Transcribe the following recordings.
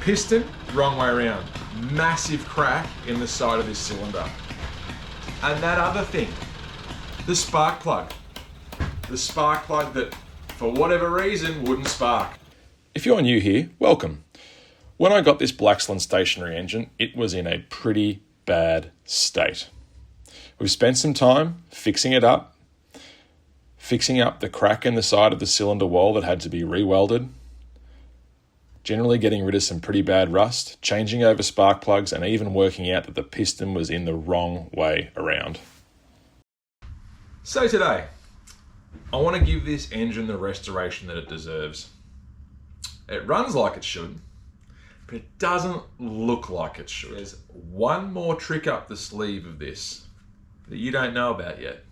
Piston, wrong way around. Massive crack in the side of this cylinder. And that other thing, the spark plug. The spark plug that, for whatever reason, wouldn't spark. If you're new here, welcome. When I got this Blaxland stationary engine, it was in a pretty bad state. We've spent some time fixing it up, fixing up the crack in the side of the cylinder wall that had to be re-welded, generally getting rid of some pretty bad rust, changing over spark plugs, and even working out that the piston was in the wrong way around. So today, I want to give this engine the restoration that it deserves. It runs like it should, but it doesn't look like it should. There's one more trick up the sleeve of this that you don't know about yet.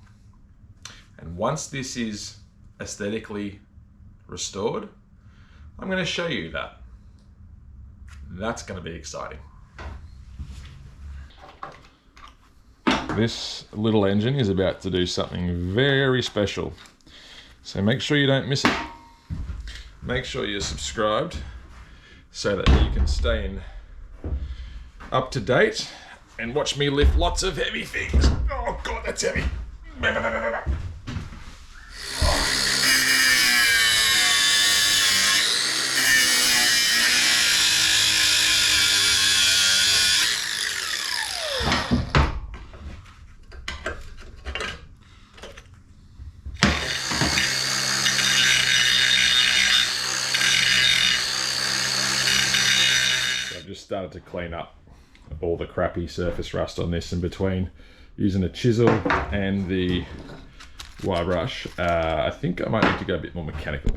And once this is aesthetically restored, I'm going to show you that. That's going to be exciting. This little engine is about to do something very special. So make sure you don't miss it. Make sure you're subscribed so that you can stay up to date and watch me lift lots of heavy things. Oh God, that's heavy. Just started to clean up all the crappy surface rust on this in between using a chisel and the wire brush. I think I might need to go a bit more mechanical.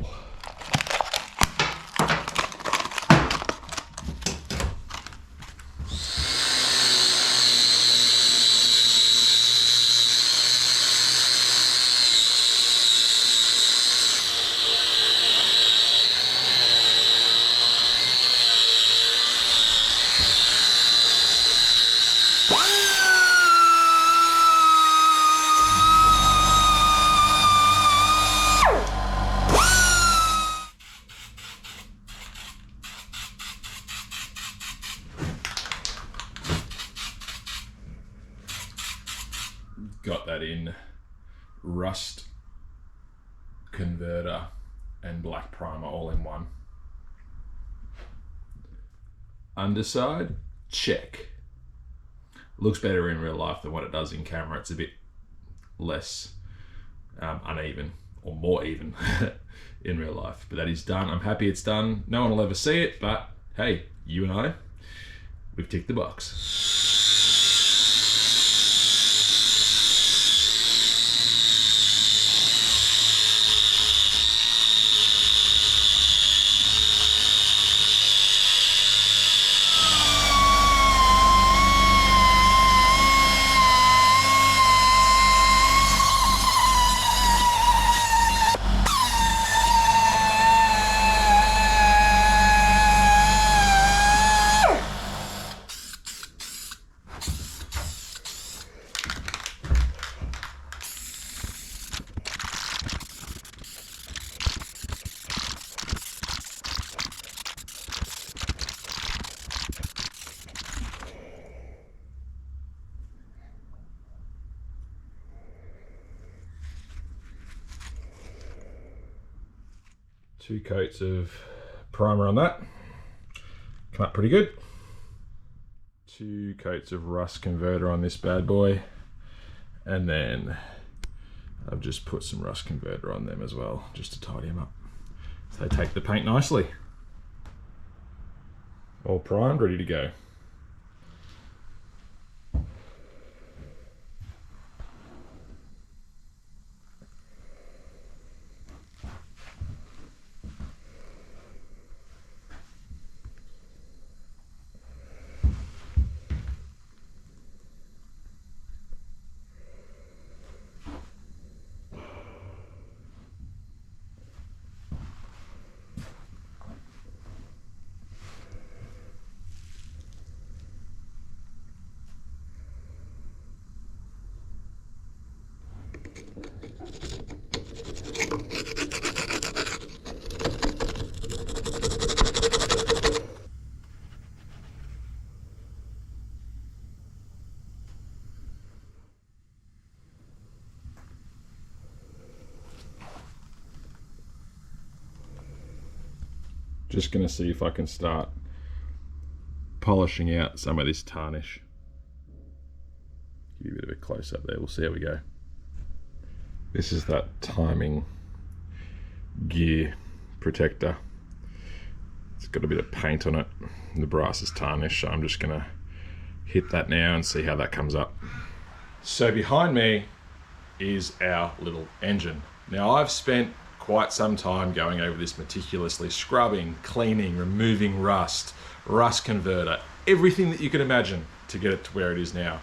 Got that in rust converter and black primer all in one. Underside, check. Looks better in real life than what it does in camera. It's a bit less uneven, or more even in real life. But that is done. I'm happy it's done. No one will ever see it, but hey, you and I, we've ticked the box. Two coats of primer on that. Come up pretty good. Two coats of rust converter on this bad boy. And then I've just put some rust converter on them as well, just to tidy them up. So they take the paint nicely. All primed, ready to go. Just going to see if I can start polishing out some of this tarnish. Give you a bit of a close up there, we'll see how we go. This is that timing gear protector. It's got a bit of paint on it. The brass is tarnished, so I'm just going to hit that now and see how that comes up. So behind me is our little engine. Now I've spent quite some time going over this meticulously, scrubbing, cleaning, removing rust converter, everything that you can imagine to get it to where it is now.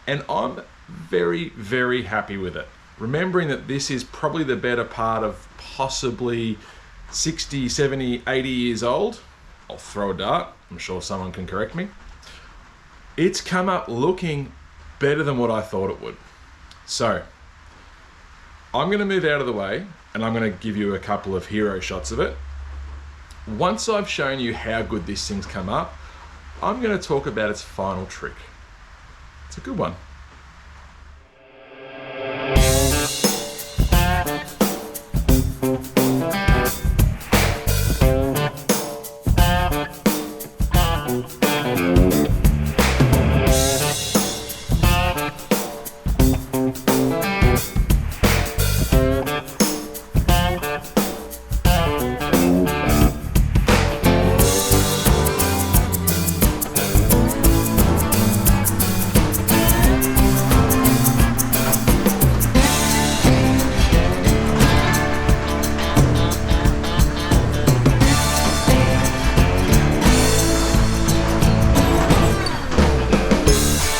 And I'm very, very happy with it. Remembering that this is probably the better part of possibly 60, 70, 80 years old. I'll throw a dart, I'm sure someone can correct me. It's come up looking better than what I thought it would. So I'm going to move out of the way and I'm going to give you a couple of hero shots of it. Once I've shown you how good this thing's come up, I'm going to talk about its final trick. It's a good one.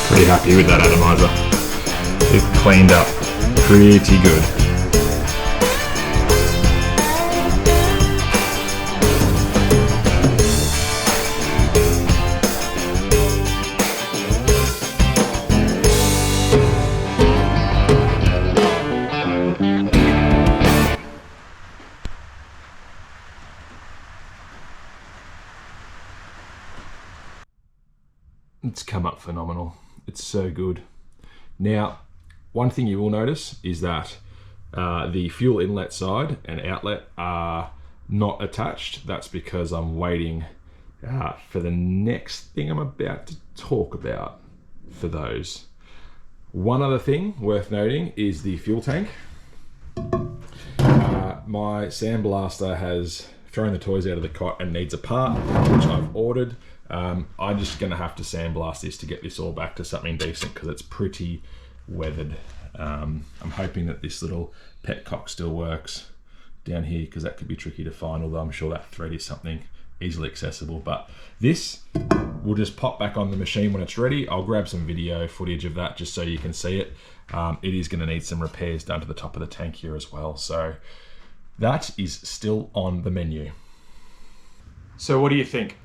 Pretty happy with that atomizer. It cleaned up pretty good. It's come up phenomenal. It's so good. Now, one thing you will notice is that the fuel inlet side and outlet are not attached. That's because I'm waiting for the next thing I'm about to talk about for those. One other thing worth noting is the fuel tank. My sandblaster has thrown the toys out of the cot and needs a part, which I've ordered. I'm just going to have to sandblast this to get this all back to something decent because it's pretty weathered. I'm hoping that this little petcock still works down here because that could be tricky to find, although I'm sure that thread is something easily accessible. But this will just pop back on the machine when it's ready. I'll grab some video footage of that just so you can see it. It is going to need some repairs done to the top of the tank here as well. So that is still on the menu. So what do you think?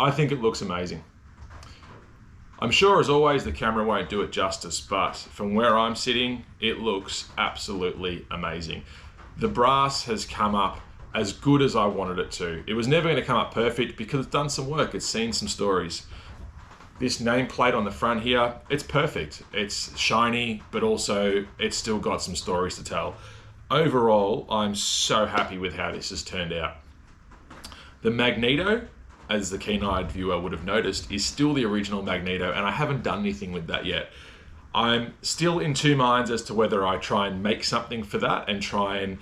I think it looks amazing. I'm sure as always the camera won't do it justice, but from where I'm sitting, it looks absolutely amazing. The brass has come up as good as I wanted it to. It was never going to come up perfect because it's done some work, it's seen some stories. This nameplate on the front here, it's perfect. It's shiny, but also it's still got some stories to tell. Overall, I'm so happy with how this has turned out. The magneto, as the keen-eyed viewer would have noticed, is still the original magneto, and I haven't done anything with that yet. I'm still in two minds as to whether I try and make something for that and try and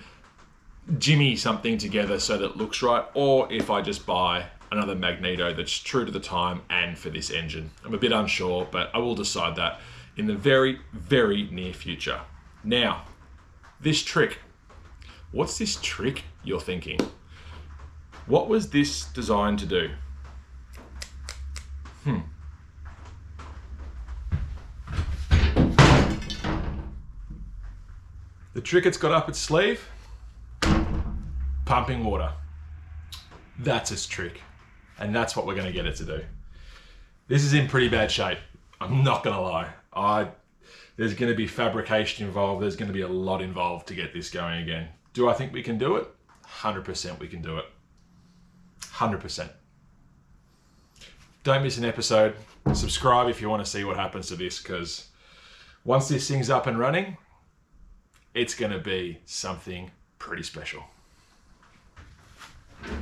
jimmy something together so that it looks right, or if I just buy another magneto that's true to the time and for this engine. I'm a bit unsure, but I will decide that in the very, very near future. Now, this trick. What's this trick, you're thinking? What was this designed to do? The trick it's got up its sleeve, pumping water. That's its trick. And that's what we're gonna get it to do. This is in pretty bad shape. I'm not gonna lie. There's gonna be fabrication involved. There's gonna be a lot involved to get this going again. Do I think we can do it? 100% we can do it. 100%. Don't miss an episode. Subscribe if you want to see what happens to this, because once this thing's up and running, it's going to be something pretty special.